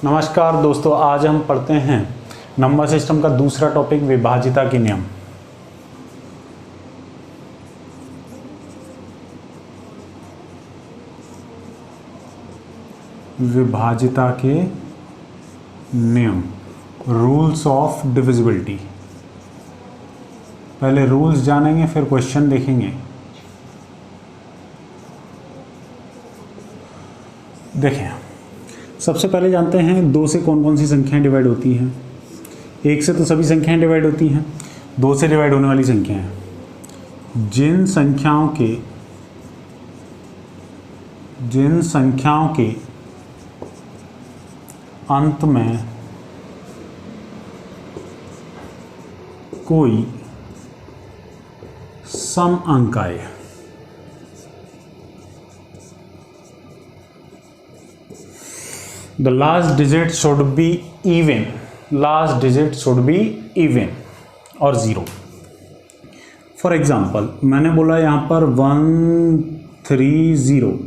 नमस्कार दोस्तों, आज हम पढ़ते हैं नंबर सिस्टम का दूसरा टॉपिक विभाजिता के नियम। विभाजिता के नियम, रूल्स ऑफ डिविजिबिलिटी। पहले रूल्स जानेंगे फिर क्वेश्चन देखेंगे। देखें, सबसे पहले जानते हैं दो से कौन कौन सी संख्याएं डिवाइड होती हैं। एक से तो सभी संख्याएं डिवाइड होती हैं, दो से डिवाइड होने वाली संख्याएं जिन संख्याओं के अंत में कोई सम अंक आए, the last digit should be even, last digit should be even और 0। फॉर एग्जाम्पल मैंने बोला यहाँ पर 130,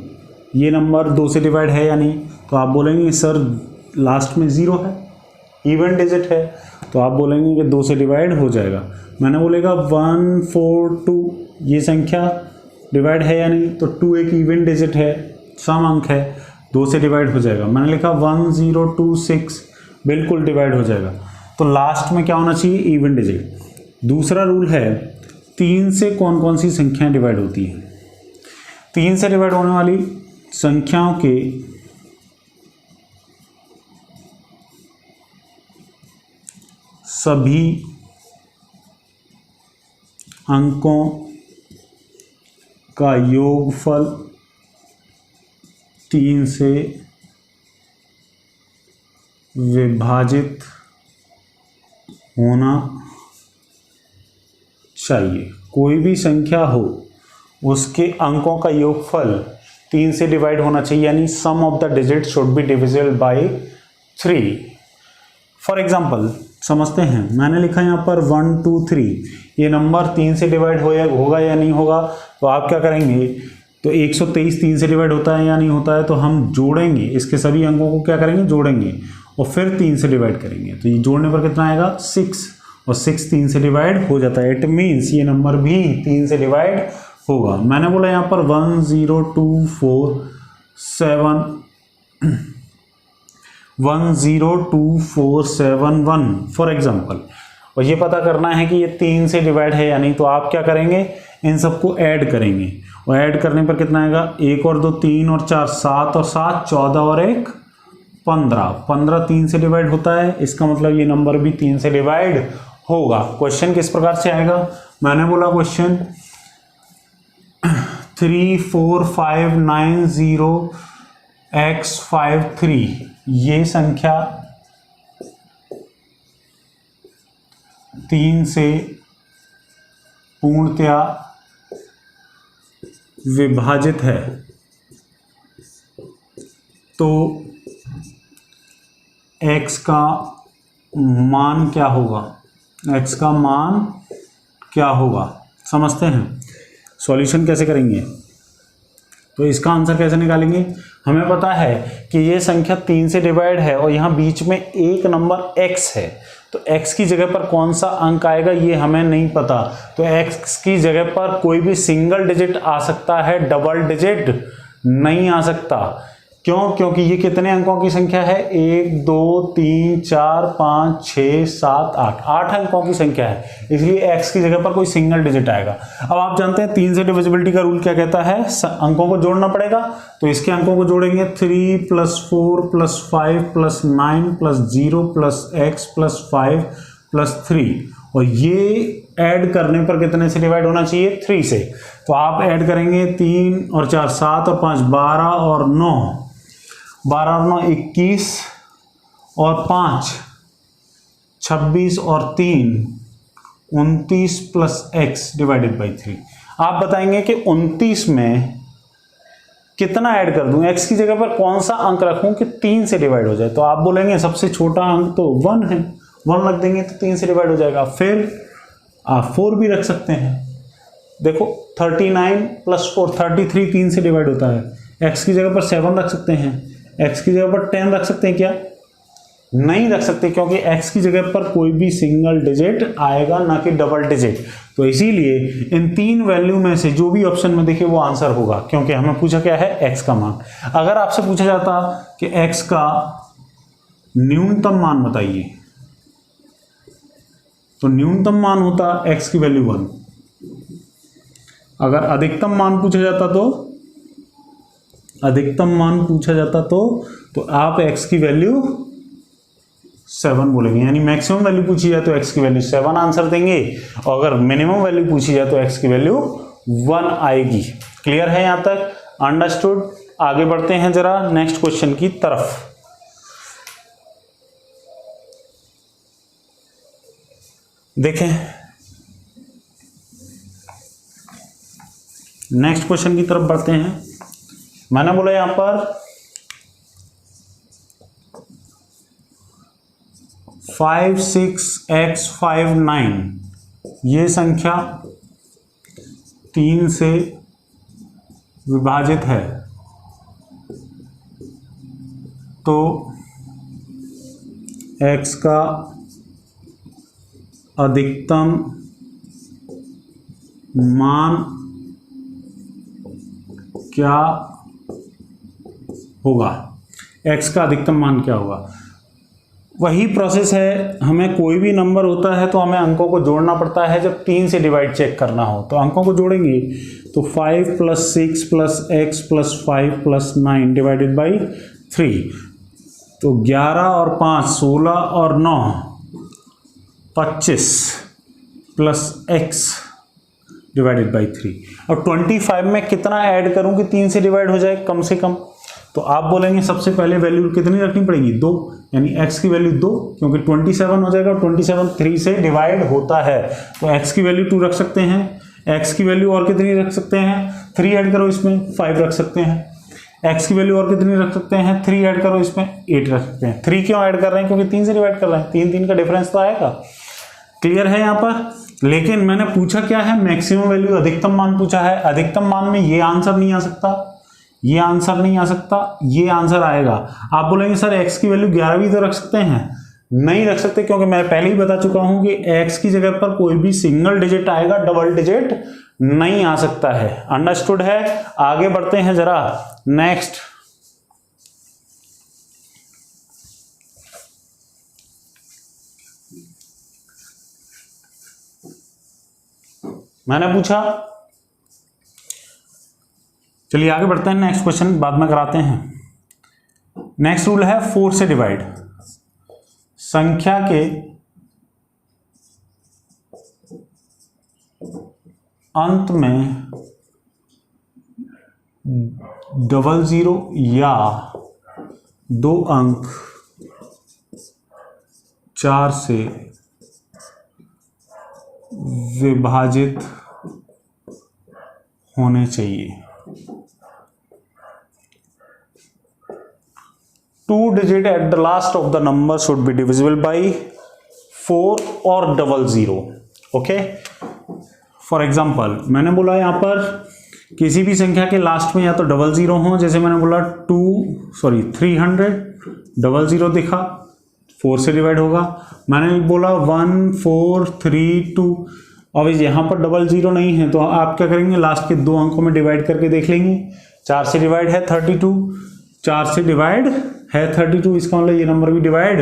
ये नंबर 2 से डिवाइड है या नहीं, तो आप बोलेंगे सर लास्ट में 0 है, इवन डिजिट है, तो आप बोलेंगे कि 2 से डिवाइड हो जाएगा। मैंने बोलेगा 142, ये संख्या डिवाइड है या नहीं, तो 2 एक इवन डिजिट है, सम अंक है, 2 से डिवाइड हो जाएगा। मैंने लिखा 1026, बिल्कुल डिवाइड हो जाएगा। तो लास्ट में क्या होना चाहिए, इवन डिजिट। दूसरा रूल है 3 से कौन कौन सी संख्याएं डिवाइड होती हैं। 3 से डिवाइड होने वाली संख्याओं के सभी अंकों का योगफल 3 से विभाजित होना चाहिए। कोई भी संख्या हो उसके अंकों का योगफल 3 से डिवाइड होना चाहिए, यानी sum of the digit should be divisible by 3। For example समझते हैं, मैंने लिखा यहाँ पर 123, ये नंबर 3 से डिवाइड होगा या नहीं होगा, तो आप क्या करेंगे, तो 123 3 से डिवाइड होता है या नहीं होता है, तो हम जोड़ेंगे, इसके सभी अंकों को क्या करेंगे, जोड़ेंगे और फिर 3 से डिवाइड करेंगे। तो ये जोड़ने पर कितना आएगा, 6, और 6 3 से डिवाइड हो जाता है। इट मीन्स ये नंबर भी 3 से डिवाइड होगा। मैंने बोला यहाँ पर 102471 फॉर एग्जाम्पल, और ये पता करना है कि ये 3 से डिवाइड है या नहीं, तो आप क्या करेंगे, इन सबको ऐड करेंगे, और ऐड करने पर कितना आएगा, 1 और 2 3 और 4 7 और 7 14 और 1 15 3 से डिवाइड होता है, इसका मतलब ये नंबर भी 3 से डिवाइड होगा। क्वेश्चन किस प्रकार से आएगा, मैंने बोला क्वेश्चन 34590x53, ये संख्या 3 से पूर्णतया विभाजित है, तो x का मान क्या होगा, x का मान क्या होगा, समझते हैं। सॉल्यूशन कैसे करेंगे, तो इसका आंसर कैसे निकालेंगे। हमें पता है कि ये संख्या 3 से डिवाइड है और यहाँ बीच में एक नंबर x है, तो x की जगह पर कौन सा अंक आएगा ये हमें नहीं पता, तो x की जगह पर कोई भी सिंगल डिजिट आ सकता है, डबल डिजिट नहीं आ सकता। क्यों, क्योंकि ये कितने अंकों की संख्या है, 1 2 3 4 5 6 7 8 अंकों की संख्या है, इसलिए x की जगह पर कोई सिंगल डिजिट आएगा। अब आप जानते हैं 3 से डिविजिबिलिटी का रूल क्या कहता है, अंकों को जोड़ना पड़ेगा, तो इसके अंकों को जोड़ेंगे 3 + 4 + 5 + 9 + 0 + x + 5 + 3, और ये ऐड करने पर कितने से डिवाइड होना चाहिए, 3 से। तो आप ऐड करेंगे 3 और 4 7 और 5 12 और 9 21 और 5 26 और 3 29 + x डिवाइडेड बाई 3। आप बताएंगे कि 29 में कितना ऐड कर दूं, x की जगह पर कौन सा अंक रखूं कि 3 से डिवाइड हो जाए, तो आप बोलेंगे सबसे छोटा अंक तो 1 है, 1 रख देंगे तो 3 से डिवाइड हो जाएगा। फिर आप 4 भी रख सकते हैं, देखो 39 + 4 33 3 से डिवाइड होता है। x की जगह पर 7 रख सकते हैं, x की जगह पर 10 रख सकते हैं क्या, नहीं रख सकते क्योंकि x की जगह पर कोई भी सिंगल डिजिट आएगा ना कि डबल डिजिट। तो इसीलिए इन 3 वैल्यू में से जो भी ऑप्शन में देखिए वो आंसर होगा, क्योंकि हमें पूछा क्या है x का मान। अगर आपसे पूछा जाता कि x का न्यूनतम मान बताइए, तो न्यूनतम मान होता x की वैल्यू 1। अगर अधिकतम मान पूछा जाता तो आप x की वैल्यू 7 बोलेंगे, यानी मैक्सिमम वैल्यू पूछी जाए तो x की वैल्यू 7 आंसर देंगे, और अगर मिनिमम वैल्यू पूछी जाए तो x की वैल्यू 1 आएगी। क्लियर है यहां तक? अंडरस्टूड। आगे बढ़ते हैं जरा नेक्स्ट क्वेश्चन की तरफ। देखें नेक्स्ट क्वेश्चन की तरफ बढ़ते हैं। मैंने बोला यहां पर 5 6 x 5 9 ये संख्या 3 से विभाजित है, तो x का अधिकतम मान क्या होगा? x का अधिकतम मान क्या होगा? वही प्रोसेस है, हमें कोई भी नंबर होता है तो हमें अंकों को जोड़ना पड़ता है। जब 3 से डिवाइड चेक करना हो तो अंकों को जोड़ेंगे, तो 5 + 6 + x + 5 + 9 डिवाइडेड बाई 3, तो 11 और 5 16 और 9 25 + x डिवाइडेड बाई 3। और 25 में कितना ऐड करूं कि 3 से डिवाइड हो जाए कम से कम? तो आप बोलेंगे सबसे पहले वैल्यू कितनी रखनी पड़ेगी? 2, यानी x की वैल्यू 2, क्योंकि 27 हो जाएगा और 27 3 से डिवाइड होता है, तो x की वैल्यू 2 रख सकते हैं। x की वैल्यू और कितनी रख सकते हैं? 3 ऐड करो इसमें 5 रख सकते हैं। x की वैल्यू और कितनी रख सकते हैं? 3 ऐड करो इसमें 8 रख सकते हैं। 3 क्यों ऐड कर रहे हैं? क्योंकि 3 से डिवाइड कर रहे हैं, 3 का डिफरेंस तो आएगा। क्लियर है यहाँ पर? लेकिन मैंने पूछा क्या है? मैक्सिमम वैल्यू, अधिकतम मान पूछा है। अधिकतम मान में ये आंसर नहीं आ सकता, ये आंसर नहीं आ सकता, ये आंसर आएगा। आप बोलेंगे सर x की वैल्यू 11 भी तो रख सकते हैं। नहीं रख सकते, क्योंकि मैं पहले ही बता चुका हूं कि x की जगह पर कोई भी सिंगल डिजिट आएगा, डबल डिजिट नहीं आ सकता है। अंडरस्टूड है? आगे बढ़ते हैं जरा नेक्स्ट। मैंने पूछा, चलिए आगे बढ़ते हैं। नेक्स्ट क्वेश्चन बाद में कराते हैं। नेक्स्ट रूल है 4 से डिवाइड। संख्या के अंत में 00 या 2 अंक 4 से विभाजित होने चाहिए। 2 digit at the last of the number should be divisible by 4 or 00. Okay, for example मैंने बोला यहां पर किसी भी संख्या के लास्ट में या तो 00 हो, जैसे मैंने बोला 300, 00 दिखा, 4 से डिवाइड होगा। मैंने बोला 1432, अब यहां पर 00 नहीं है, तो आप क्या करेंगे? लास्ट के 2 अंकों में डिवाइड करके देख लेंगे। 4 से डिवाइड है 32, 4 से डिवाइड है 32, इसका मतलब ये नंबर भी डिवाइड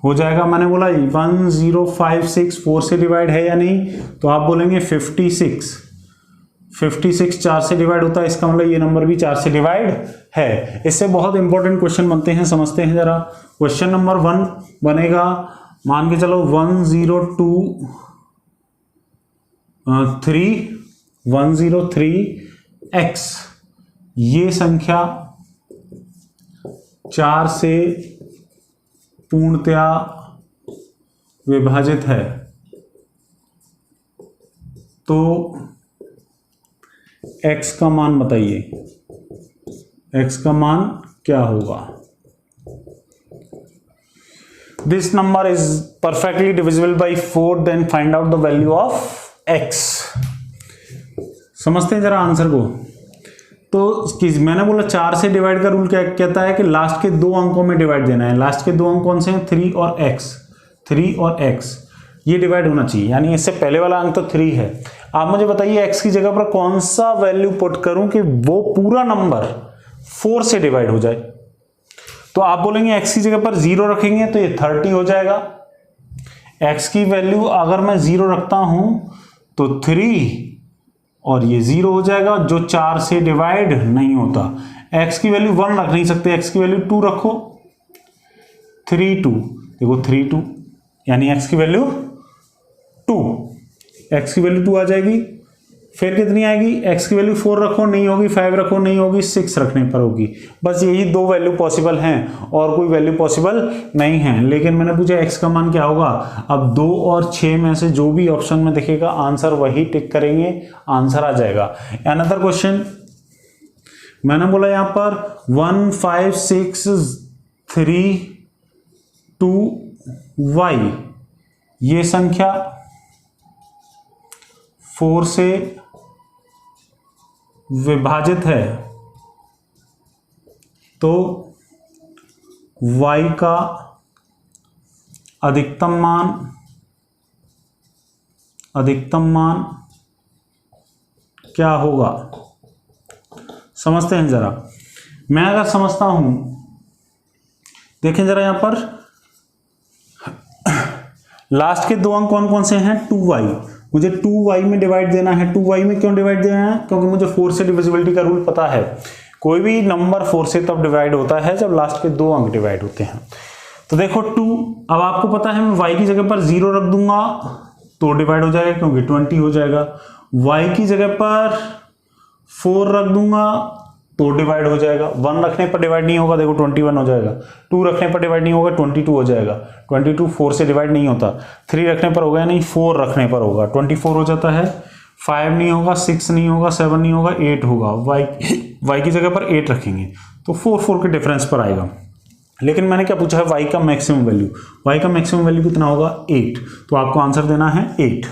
हो जाएगा। मैंने बोला 1056 4 से डिवाइड है या नहीं, तो आप बोलेंगे 56 4 से डिवाइड होता है, इसका मतलब ये नंबर भी 4 से डिवाइड है। इससे बहुत इंपॉर्टेंट क्वेश्चन बनते हैं, समझते हैं जरा। क्वेश्चन नंबर 1 बनेगा, मान के चलो 103x, ये संख्या 4 से पूर्णतया विभाजित है, तो x का मान बताइए, x का मान क्या होगा? This number is perfectly divisible by 4, then find out the value of x. समझते हैं जरा आंसर को। तो मैंने बोला 4 से डिवाइड का रूल क्या कहता है कि लास्ट के 2 अंकों में डिवाइड देना है। लास्ट के 2 अंक कौन से हैं? 3 और x, 3 और x, ये डिवाइड होना चाहिए, यानी इससे पहले वाला अंक तो 3 है। आप मुझे बताइए x की जगह पर कौन सा वैल्यू पुट करूं कि वो पूरा नंबर 4 से डिवाइड हो जाए। तो आप बोलेंगे x की जगह पर 0 रखेंगे तो ये 30 हो जाएगा। x की वैल्यू अगर मैं 0 रखता हूं तो 3 और ये 0 हो जाएगा, जो 4 से डिवाइड नहीं होता। x की वैल्यू 1 रख नहीं सकते, x की वैल्यू 2 रखो, 3 2, देखो 3 2, यानी x की वैल्यू 2, x की वैल्यू 2 आ जाएगी। फिर कितनी आएगी? x की वैल्यू 4 रखो नहीं होगी, 5 रखो नहीं होगी, 6 रखने पर होगी। बस यही 2 वैल्यू पॉसिबल हैं और कोई वैल्यू पॉसिबल नहीं है। लेकिन मैंने पूछा x का मान क्या होगा। अब 2 और 6 में से जो भी ऑप्शन में दिखेगा आंसर वही टिक करेंगे, आंसर आ जाएगा। अनदर क्वेश्चन मैंने बोला यहां पर 1 5 6 3 2 y, ये संख्या 4 से विभाजित है तो y का अधिकतम मान क्या होगा? समझते हैं जरा। मैं अगर समझता हूं, देखें जरा यहां पर लास्ट के 2 अंक कौन कौन से हैं? 2y, मुझे 2y में डिवाइड देना है। 2y में क्यों डिवाइड देना है? क्योंकि मुझे 4 से डिविजिबिलिटी का रूल पता है। कोई भी नंबर 4 से तब डिवाइड होता है जब लास्ट के 2 अंक डिवाइड होते हैं। तो देखो 2, अब आपको पता है मैं y की जगह पर 0 रख दूंगा तो डिवाइड हो जाएगा क्योंकि 20 हो जाएगा। y की जगह पर 4 रख दूंगा तो डिवाइड हो जाएगा। 1 रखने पर डिवाइड नहीं होगा, देखो 21 हो जाएगा। 2 रखने पर डिवाइड नहीं होगा, 22 हो जाएगा। 22 4 से डिवाइड नहीं होता। 3 रखने पर होगा, नहीं 4 रखने पर होगा, 24 हो जाता है। 5 नहीं होगा, 6 नहीं होगा, 7 नहीं होगा, 8 होगा। y की जगह पर 8 रखेंगे तो 4 के डिफरेंस पर आएगा। लेकिन मैंने क्या पूछा है? y का मैक्सिमम वैल्यू। y का मैक्सिमम वैल्यू कितना होगा? 8। तो आपको आंसर देना है 8।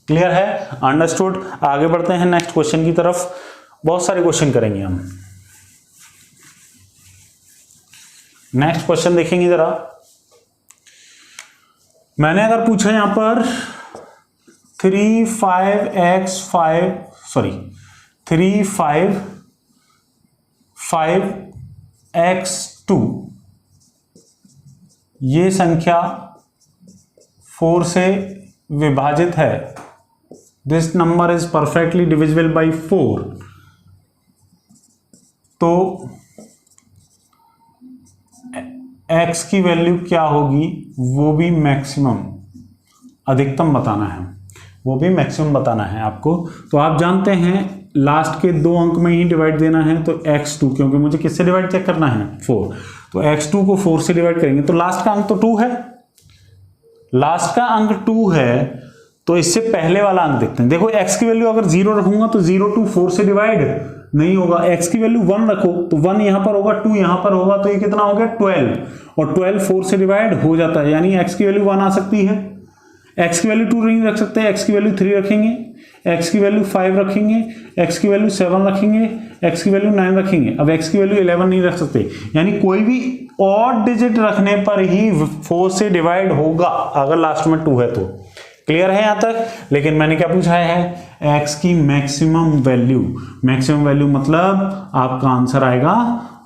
क्लियर है? अंडरस्टूड। आगे बढ़ते हैं नेक्स्ट क्वेश्चन की तरफ। बहुत सारे क्वेश्चन करेंगे हम। नेक्स्ट क्वेश्चन देखेंगे जरा। मैंने अगर पूछा यहां पर 3 5 x2, ये संख्या 4 से विभाजित है। This number is perfectly divisible by 4। तो x की वैल्यू क्या होगी? वो भी मैक्सिमम, अधिकतम बताना है, वो भी मैक्सिमम बताना है आपको। तो आप जानते हैं लास्ट के 2 अंक में ही डिवाइड देना है। तो x2, क्योंकि मुझे किससे डिवाइड चेक करना है? 4, तो x2 को 4 से डिवाइड करेंगे तो लास्ट का अंक तो 2 है। लास्ट का अंक 2 है तो इससे पहले वाला अंक देखते हैं। देखो x की वैल्यू अगर 0 रखूंगा तो 0 2 4 से डिवाइड नहीं होगा। x की वैल्यू 1 रखो तो 1 यहां पर होगा, 2 यहां पर होगा, तो ये कितना हो गया? 12, और 12 4 से डिवाइड हो जाता है, यानी x की वैल्यू 1 आ सकती है। x की वैल्यू 2 नहीं रख सकते, x की वैल्यू 3 रखेंगे, x की वैल्यू 5 रखेंगे, x की वैल्यू 7 रखेंगे, x की वैल्यू 9 रखेंगे। अब x की वैल्यू 11 नहीं रख सकते, यानी कोई भी ऑड डिजिट रखने पर ही 4 से डिवाइड होगा अगर लास्ट में 2 है तो। क्लियर है यहां तक? लेकिन मैंने क्या पूछा है? x की मैक्सिमम वैल्यू। मैक्सिमम वैल्यू मतलब आपका आंसर आएगा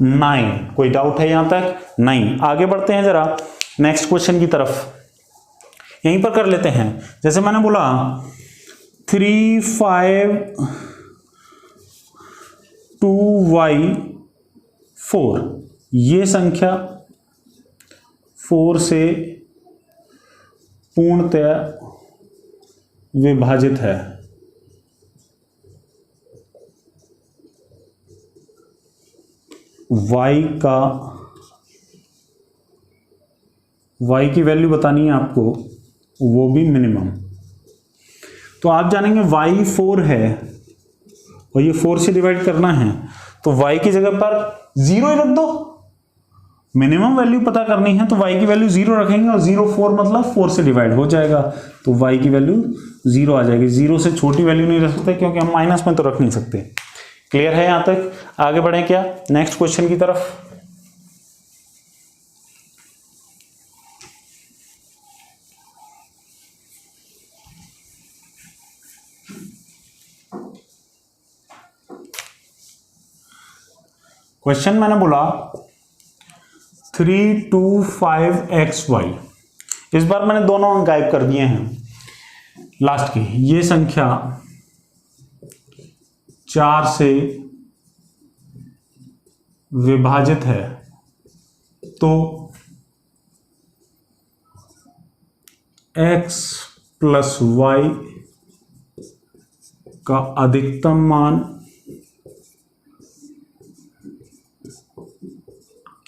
9। कोई डाउट है यहां तक? नहीं। आगे बढ़ते हैं जरा नेक्स्ट क्वेश्चन की तरफ। यहीं पर कर लेते हैं। जैसे मैंने बोला 3 5 2y 4, ये संख्या 4 से पूर्णतया विभाजित है। y की वैल्यू बतानी है आपको, वो भी मिनिमम। तो आप जानेंगे y 4 है और ये 4 से डिवाइड करना है, तो y की जगह पर 0 ही रख दो। मिनिमम वैल्यू पता करनी है तो y की वैल्यू 0 रखेंगे और 0 4 मतलब 4 से डिवाइड हो जाएगा, तो y की वैल्यू 0 आ जाएगी। 0 से छोटी वैल्यू नहीं रख सकते क्योंकि हम माइनस में तो रख नहीं सकते। क्लियर है यहां तक? आगे बढ़ें क्या नेक्स्ट क्वेश्चन की तरफ? क्वेश्चन मैंने बोला 325xy। इस बार मैंने दोनों अंक गायब कर दिए हैं लास्ट के। ये संख्या 4 से विभाजित है तो x प्लस वाई का अधिकतम मान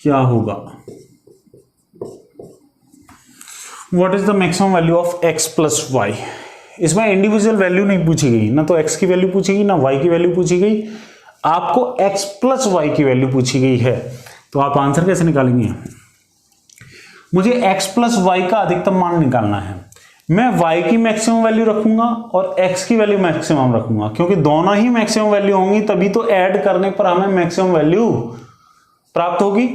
क्या होगा? What is the maximum value of x plus y? इसमें इंडिविजुअल वैल्यू नहीं पूछी गई, ना तो x की वैल्यू पूछी गई ना y की वैल्यू पूछी गई, आपको x प्लस वाई की वैल्यू पूछी गई है। तो आप आंसर कैसे निकालेंगे? मुझे x प्लस वाई का अधिकतम मान निकालना है। मैं y की मैक्सिमम वैल्यू रखूंगा और x की वैल्यू मैक्सिमम रखूंगा, क्योंकि दोनों ही मैक्सिमम वैल्यू होंगी तभी तो ऐड करने पर हमें मैक्सिमम वैल्यू प्राप्त होगी।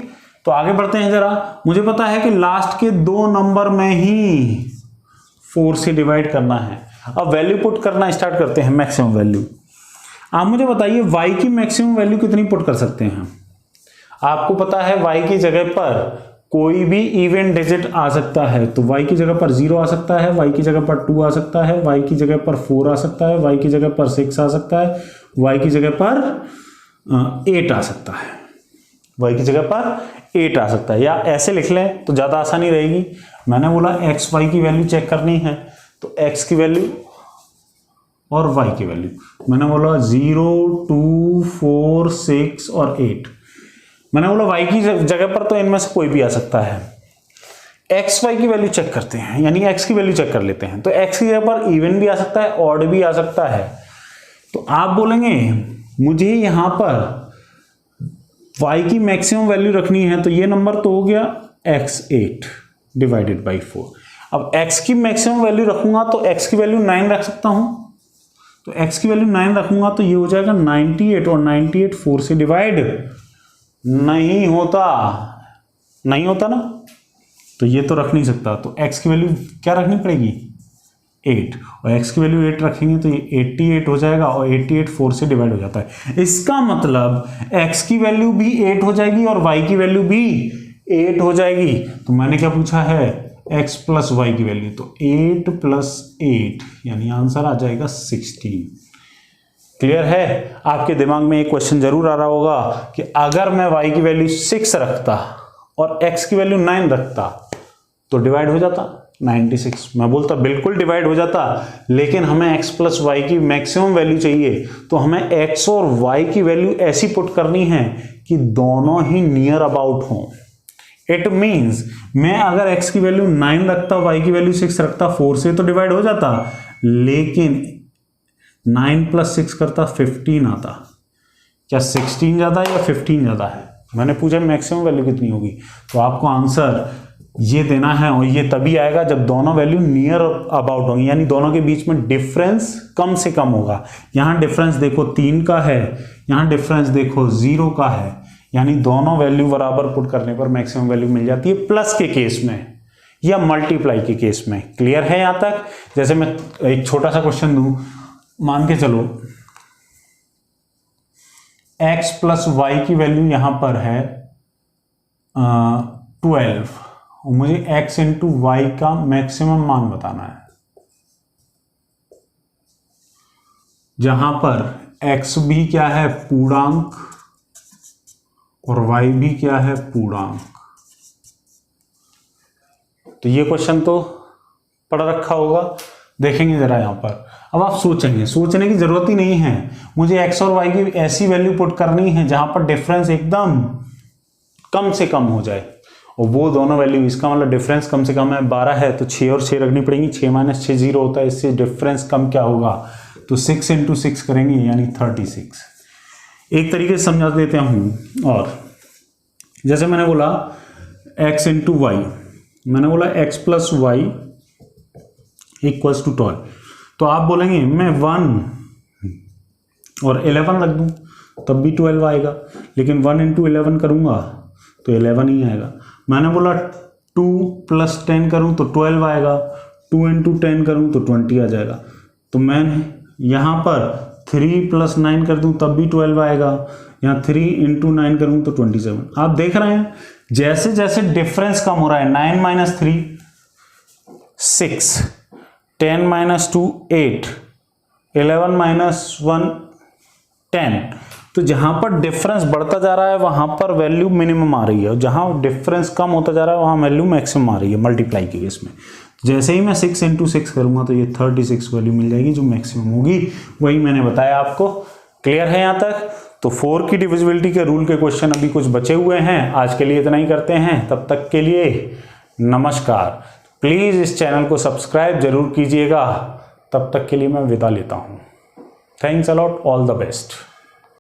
तो आगे बढ़ते हैं जरा। मुझे पता है कि लास्ट के 2 नंबर में ही 4 से डिवाइड करना है। अब वैल्यू पुट करना स्टार्ट करते हैं, मैक्सिमम वैल्यू। आप मुझे बताइए y की मैक्सिमम वैल्यू कितनी पुट कर सकते हैं? आपको पता है y की जगह पर कोई भी इवन डिजिट आ सकता है, तो y की जगह पर 0 आ सकता है, y की जगह पर 2 आ सकता है, y की जगह पर 4 आ सकता है, y की जगह पर 6 आ सकता है, y की जगह पर 8 आ सकता है, y की जगह पर 8 आ सकता है। या ऐसे लिख लें तो ज़्यादा आसानी रहेगी। मैंने बोला x y की वैल्यू चेक करनी है, तो x की वैल्यू और y की वैल्यू मैंने बोला 0, 2, 4, 6 और 8। मैंने बोला y की जगह पर तो इनमें से कोई भी आ सकता है। x y की वैल्यू चेक करते हैं, यानी x की वैल्यू चेक कर लेते हैं। तो x की जगह पर इवन भी आ सकता है, ऑड भी आ सकता है। तो आप बोलेंगे मुझे यहां पर y की मैक्सिमम वैल्यू रखनी है, तो ये नंबर तो हो गया x8 डिवाइडेड बाई 4। अब x की मैक्सिमम वैल्यू रखूंगा तो x की वैल्यू 9 रख सकता हूं, तो x की वैल्यू 9 रखूंगा तो ये हो जाएगा 98, और 98 4 से डिवाइड नहीं होता ना, तो ये तो रख नहीं सकता। तो x की वैल्यू क्या रखनी पड़ेगी? 8, और x की वैल्यू 8 रखेंगे तो ये 88 हो जाएगा, और 88 4 से डिवाइड हो जाता है। इसका मतलब x की वैल्यू भी 8 हो जाएगी और y की वैल्यू भी 8 हो जाएगी। तो मैंने क्या पूछा है? x प्लस वाई की वैल्यू। तो 8 प्लस 8 यानी आंसर आ जाएगा 16। क्लियर है? आपके दिमाग में एक क्वेश्चन जरूर आ रहा होगा कि अगर मैं y की वैल्यू 6 रखता और x की वैल्यू 9 रखता तो डिवाइड हो जाता 96। मैं बोलता बिल्कुल डिवाइड हो जाता, लेकिन हमें x प्लस वाई की मैक्सिमम वैल्यू चाहिए, तो हमें x और y की वैल्यू ऐसी पुट करनी है कि दोनों ही नियर अबाउट हों। इट मीन्स मैं अगर x की वैल्यू 9 रखता, y की वैल्यू 6 रखता, 4 से तो डिवाइड हो जाता, लेकिन 9 प्लस 6 करता 15 आता। क्या 16 ज्यादा है या 15 ज्यादा है? मैंने पूछा मैक्सिमम वैल्यू कितनी होगी, तो आपको आंसर ये देना है, और ये तभी आएगा जब दोनों वैल्यू नियर अबाउट होंगी, यानी दोनों के बीच में डिफरेंस कम से कम होगा। यहां डिफरेंस देखो 3 का है, यहां डिफरेंस देखो 0 का है, यानी दोनों वैल्यू बराबर पुट करने पर मैक्सिमम वैल्यू मिल जाती है, प्लस के केस में या मल्टीप्लाई के केस में। क्लियर है यहां तक? जैसे मैं एक छोटा सा क्वेश्चन दूं, मान के चलो x प्लस वाई की वैल्यू यहां पर है 12, और मुझे x इंटू वाई का मैक्सिमम मान बताना है, जहां पर x भी क्या है? पूर्णांक, और y भी क्या है? पूर्णांक। तो ये क्वेश्चन तो पढ़ रखा होगा, देखेंगे जरा यहां पर। अब आप सोचेंगे, सोचने की जरूरत ही नहीं है, मुझे x और y की ऐसी वैल्यू पुट करनी है जहां पर डिफरेंस एकदम कम से कम हो जाए, और वो दोनों वैल्यू, इसका मतलब डिफरेंस कम से कम है 12 है, तो 6 और 6 रखनी पड़ेंगी। 6 माइनस 6 0 होता है, इससे डिफरेंस कम क्या होगा? तो 6 इंटू 6 करेंगे यानी 36। एक तरीके से समझा देते हूं, और जैसे मैंने बोला x इंटू वाई, मैंने बोला x plus y equals to 12, तो आप बोलेंगे मैं 1 और 11 रख दूं, तब भी 12 आएगा, लेकिन 1 इंटू 11 करूँगा तो 11 ही आएगा। मैंने बोला 2 + 10 करूँ तो 12 आएगा, 2 इंटू 10 करूँ तो 20 आ जाएगा। तो मैं यहाँ पर 3 + 9 कर दूँ तब भी 12 आएगा, यहाँ 3 इंटू 9 करूँ तो 27। आप देख रहे हैं जैसे जैसे डिफरेंस कम हो रहा है, 9 - 3 6, 10 - 2 8, 11 - 1 10। तो जहां पर डिफरेंस बढ़ता जा रहा है वहां पर वैल्यू मिनिमम आ रही है, और जहां डिफरेंस कम होता जा रहा है वहां वैल्यू मैक्सिमम आ रही है मल्टीप्लाई के केस में। जैसे ही मैं 6 × 6 करूंगा तो ये 36 वैल्यू मिल जाएगी जो मैक्सिमम होगी, वही मैंने बताया आपको। क्लियर है यहाँ तक? तो 4 की डिविजिबिलिटी के रूल के क्वेश्चन अभी कुछ बचे हुए हैं, आज के लिए इतना ही करते हैं। तब तक के लिए नमस्कार। प्लीज़ इस चैनल को सब्सक्राइब जरूर कीजिएगा। तब तक के लिए मैं विदा लेता हूँ। Thanks a lot, all the best.